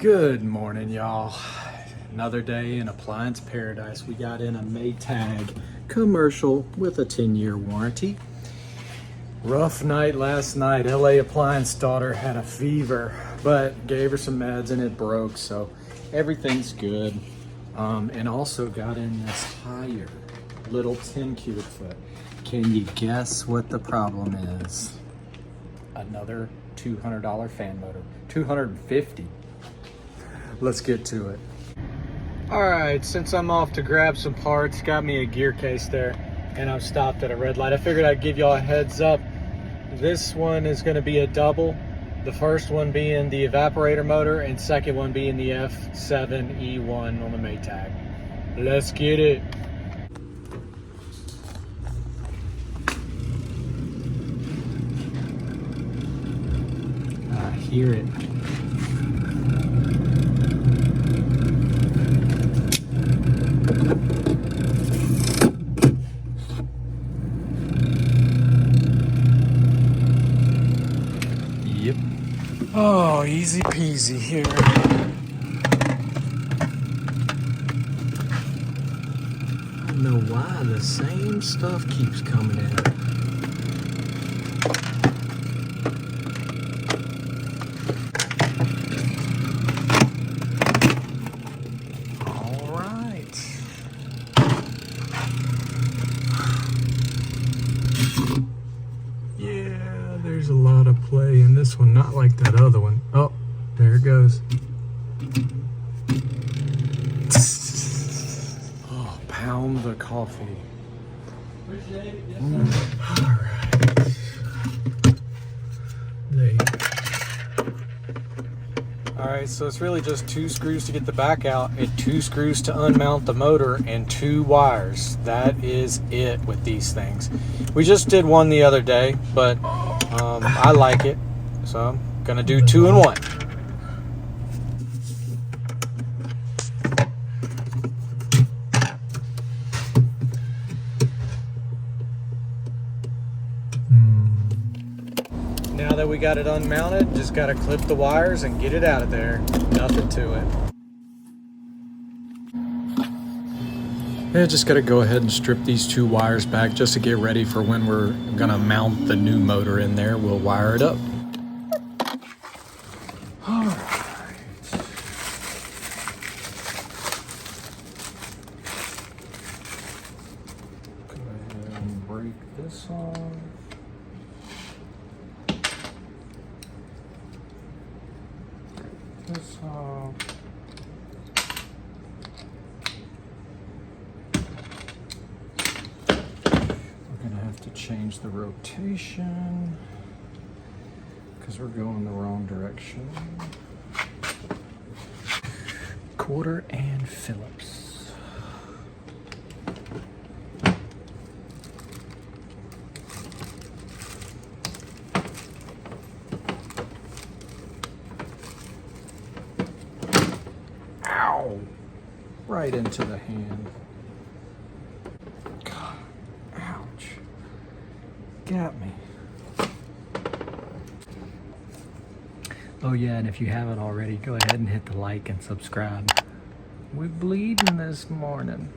Good morning, y'all. Another day in appliance paradise. We got in a Maytag commercial with a 10-year warranty. Rough night last night. LA appliance daughter had a fever, but gave her some meds and it broke, so everything's good. And also got in this higher little 10 cubic foot. Can you guess what the problem is? Another $200 fan motor. $250. Let's get to it. All right, since I'm off to grab some parts, got me a gear case there, and I've stopped at a red light. I figured I'd give y'all a heads up. This one is gonna be a double. The first one being the evaporator motor, and second one being the f7e1 on the Maytag. Let's get it. I hear it. Yep. Oh, easy peasy here. I don't know why the same stuff keeps coming in. All right. Yeah, there's a lot of play in this one, not like that other one. Oh, there it goes. Oh, pound the coffee. All right. There you go. All right, so it's really just 2 screws to get the back out and 2 screws to unmount the motor and 2 wires. That is it with these things. We just did one the other day, but I like it, so I'm gonna do 2 in 1. Now that we got it unmounted, just gotta clip the wires and get it out of there. Nothing to it. Yeah, just gotta go ahead and strip these 2 wires back just to get ready for when we're gonna mount the new motor in there. We'll wire it up. All right. Go ahead and break this on. This off. We're gonna have to change the rotation because we're going the wrong direction. 1/4 and Phillips. Ow! Right into the hand. God, ouch. Got me. Oh yeah, and if you haven't already, go ahead and hit the like and subscribe. We're bleeding this morning.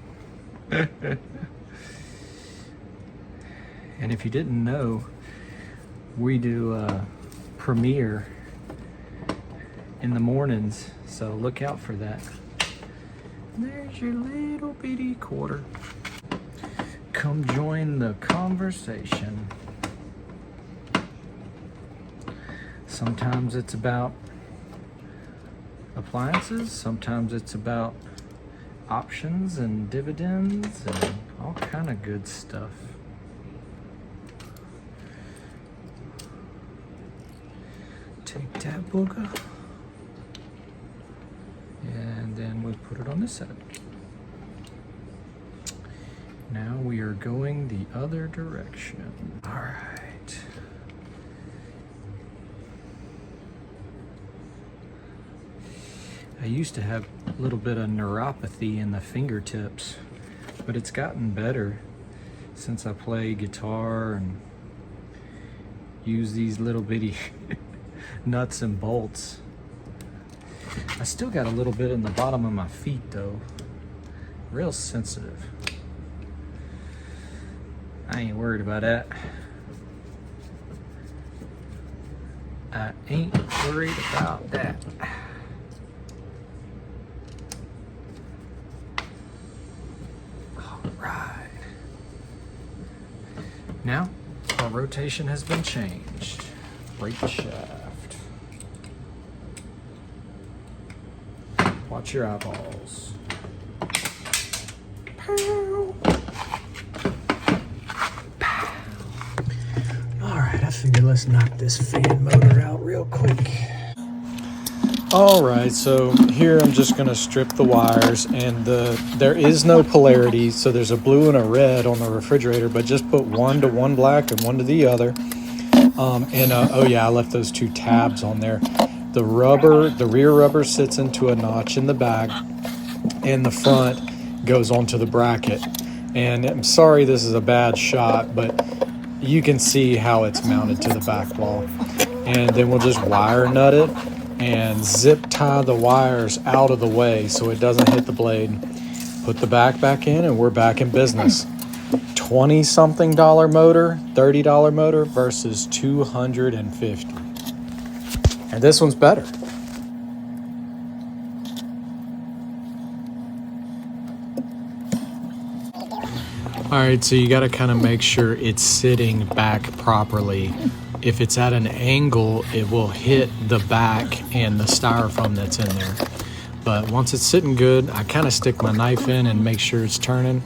And if you didn't know, we do a premiere in the mornings, so look out for that. There's your little bitty 1/4. Come join the conversation. Sometimes it's about appliances, sometimes it's about options and dividends and all kind of good stuff. Take that booger, and then we put it on this side. Now we are going the other direction. All right. I used to have a little bit of neuropathy in the fingertips, but it's gotten better since I play guitar and use these little bitty nuts and bolts. I still got a little bit in the bottom of my feet though. Real sensitive. I ain't worried about that. I ain't worried about that. All right. Now, our rotation has been changed. Brake shaft. Watch your eyeballs. Pow. Pow. All right, I figured let's knock this fan motor out real quick. All right, so here I'm just gonna strip the wires, and there is no polarity, so there's a blue and a red on the refrigerator, but just put one to one black and one to the other. Oh yeah, I left those 2 tabs on there. The rear rubber sits into a notch in the back, and the front goes onto the bracket. And I'm sorry this is a bad shot, but you can see how it's mounted to the back wall. And then we'll just wire nut it and zip tie the wires out of the way so it doesn't hit the blade. Put the back in, and we're back in business. $20-something motor, $30 motor versus $250. And this one's better. All right, so you got to kind of make sure it's sitting back properly. If it's at an angle, it will hit the back and the styrofoam that's in there. But once it's sitting good, I kind of stick my knife in and make sure it's turning.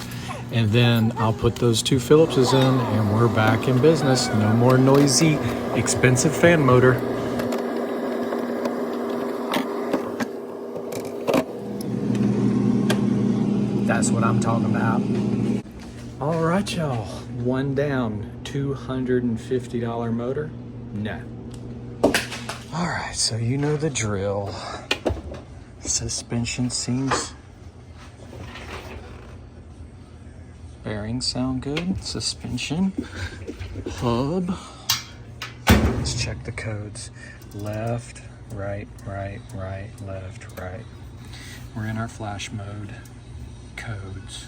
And then I'll put those 2 Phillipses in, and we're back in business. No more noisy, expensive fan motor. That's what I'm talking about. All right, y'all. One down, $250 motor. No. All right, so you know the drill. Suspension seems. Bearings sound good. Suspension. Hub. Let's check the codes. Left, right, right, right, left, right. We're in our flash mode. Codes.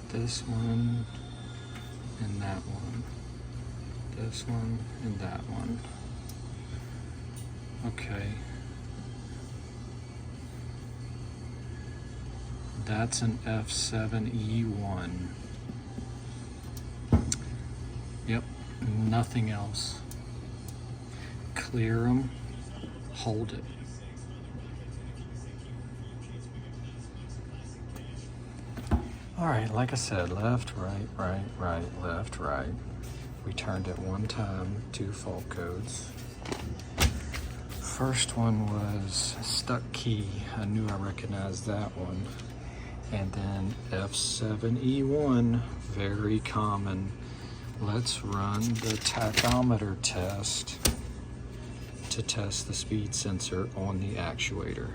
This one and that one. This one and that one. Okay. That's an f7e1. Yep, nothing else. Clear them, hold it. All right, like I said, left, right, right, right, left, right. We turned it one time, 2 fault codes. First one was stuck key. I knew I recognized that one. And then f7e1, very common. Let's run the tachometer test to test the speed sensor on the actuator.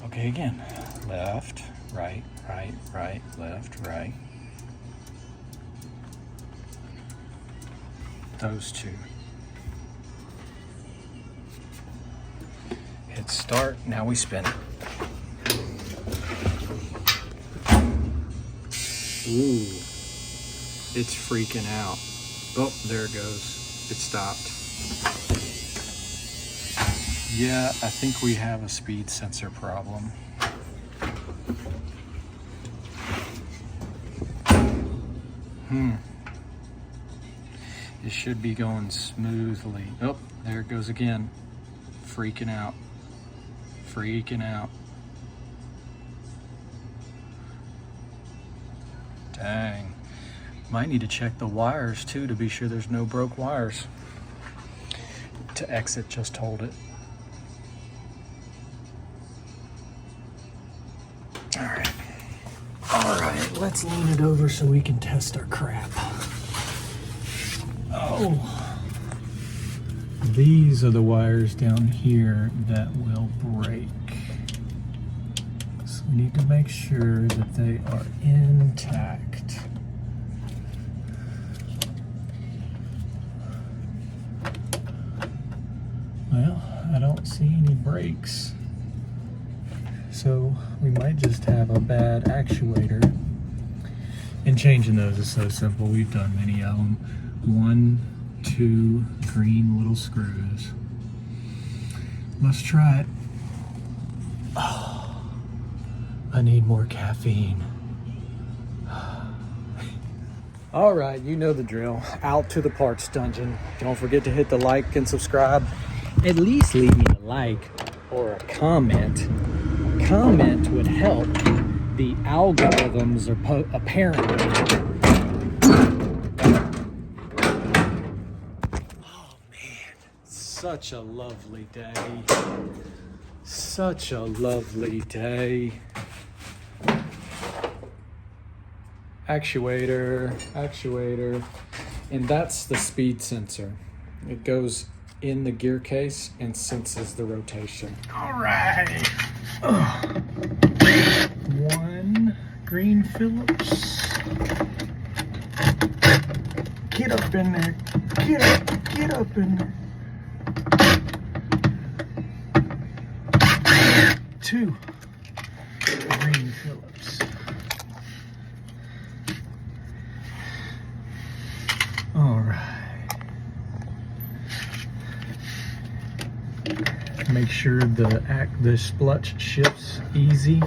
Okay, again, left, right, right, right, left, right. Those 2. Hit start, now we spin it. Ooh, it's freaking out. Oh, there it goes. It stopped. Yeah, I think we have a speed sensor problem. It should be going smoothly. Oh, there it goes again. Freaking out. Freaking out. Dang. Might need to check the wires too to be sure there's no broke wires. To exit, just hold it. All right, let's lean it over so we can test our crap. Oh, these are the wires down here that will break. So we need to make sure that they are intact. Well, I don't see any brakes. So we might just have a bad actuator. And changing those is so simple. We've done many of them. 1, 2 green little screws. Let's try it. Oh, I need more caffeine. All right, you know the drill. Out to the parts dungeon. Don't forget to hit the like and subscribe. At least leave me a like or a comment. A comment would help. The algorithms are apparently. Oh man, such a lovely day. Such a lovely day. Actuator, and that's the speed sensor. It goes in the gear case and senses the rotation. All right. 1 green Phillips. Get up in there. Get up in there. 2 green Phillips. All right. Make sure the splutch shifts easy.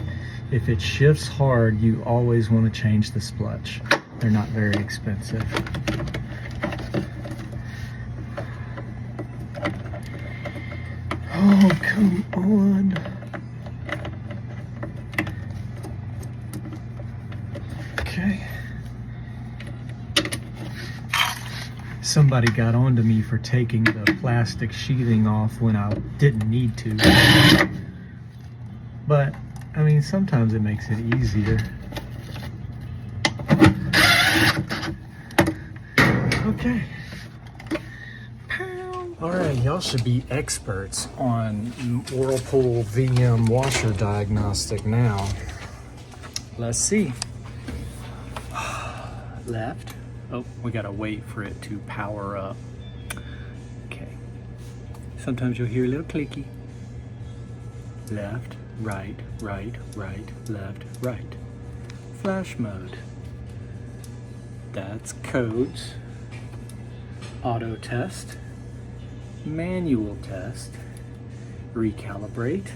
If it shifts hard, you always want to change the splutch. They're not very expensive. Oh, come on. Okay. Somebody got onto me for taking the plastic sheathing off when I didn't need to. But, I mean, sometimes it makes it easier. Okay. All right, y'all should be experts on Whirlpool VM washer diagnostic now. Let's see. Left. Oh, we gotta wait for it to power up. Okay. Sometimes you'll hear a little clicky. Left, right, right, right, left, right. Flash mode. That's codes. Auto test. Manual test. Recalibrate.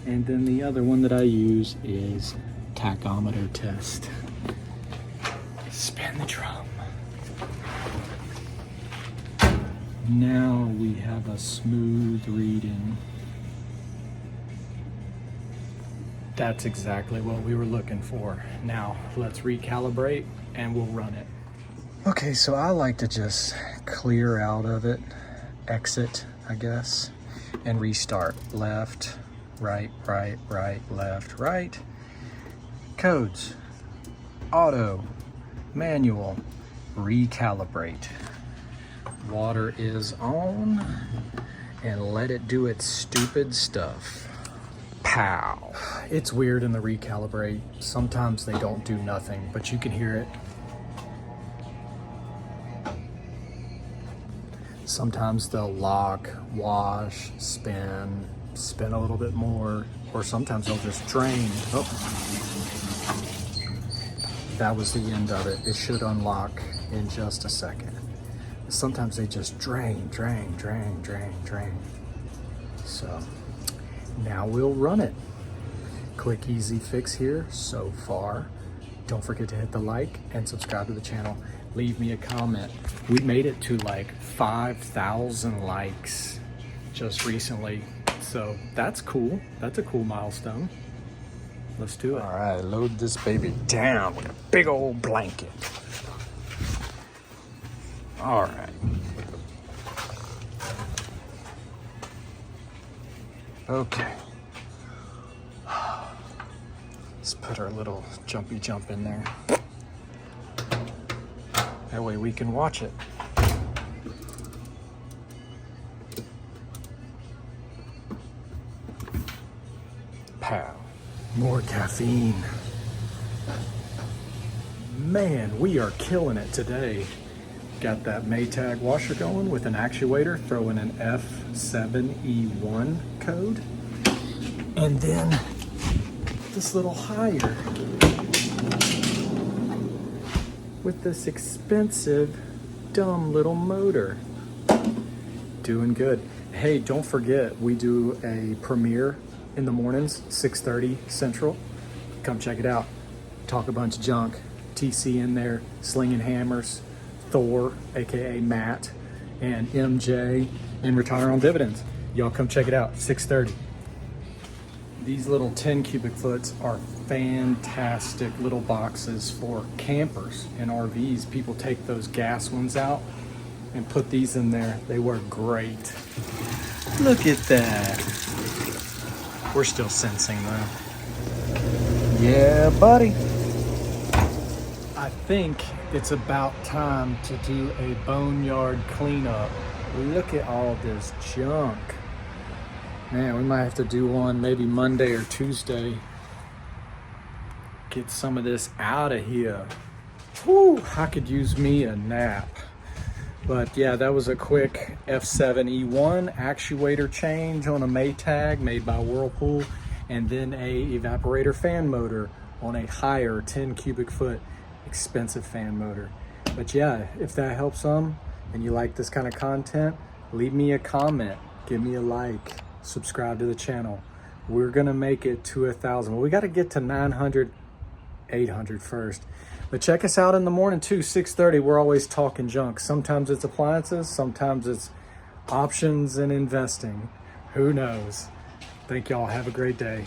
And then the other one that I use is tachometer test. Spin the drum. Now we have a smooth reading. That's exactly what we were looking for. Now let's recalibrate and we'll run it. Okay, so I like to just clear out of it, exit, I guess, and restart. Left, right, right, right, left, right. Codes, auto, manual, recalibrate. Water is on, and let it do its stupid stuff. Pow. It's weird in the recalibrate. Sometimes they don't do nothing, but you can hear it. Sometimes they'll lock, wash, spin a little bit more, or sometimes they'll just drain. Oh. That was the end of it. It should unlock in just a second. Sometimes they just drain. So now we'll run it. Quick, easy fix here so far. Don't forget to hit the like and subscribe to the channel. Leave me a comment. We made it to like 5,000 likes just recently. So that's cool. That's a cool milestone. Let's do it. All right, load this baby down with a big old blanket. All right. Okay. Let's put our little jumpy jump in there. That way we can watch it. Pow. More caffeine. Man, we are killing it today. got that Maytag washer going with an actuator, throw in an f7e1 code, and then this little higher with this expensive, dumb little motor. Doing good. Hey, don't forget, we do a premiere in the mornings, 6:30 Central. Come check it out. Talk a bunch of junk. TC in there, slinging hammers, Thor, aka Matt, and MJ, and Retire on Dividends. Y'all come check it out, 6:30. These little 10 cubic foots are fantastic little boxes for campers and RVs. People take those gas ones out and put these in there. They work great. Look at that. We're still sensing though. Yeah, buddy. I think it's about time to do a boneyard cleanup. Look at all this junk. Man, we might have to do one maybe Monday or Tuesday. Get some of this out of here. Whew, I could use me a nap. But yeah, that was a quick f7e1 actuator change on a Maytag made by Whirlpool, and then a evaporator fan motor on a higher 10 cubic foot expensive fan motor. But yeah, if that helps some and you like this kind of content, leave me a comment, give me a like, subscribe to the channel. We're gonna make it to 1,000. Well, we got to get to 900, 800 first. But check us out in the morning too, 6:30. We're always talking junk. Sometimes it's appliances, sometimes it's options and investing. Who knows? Thank y'all. Have a great day.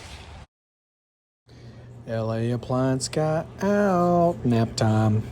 LA Appliance Guy out. Nap time.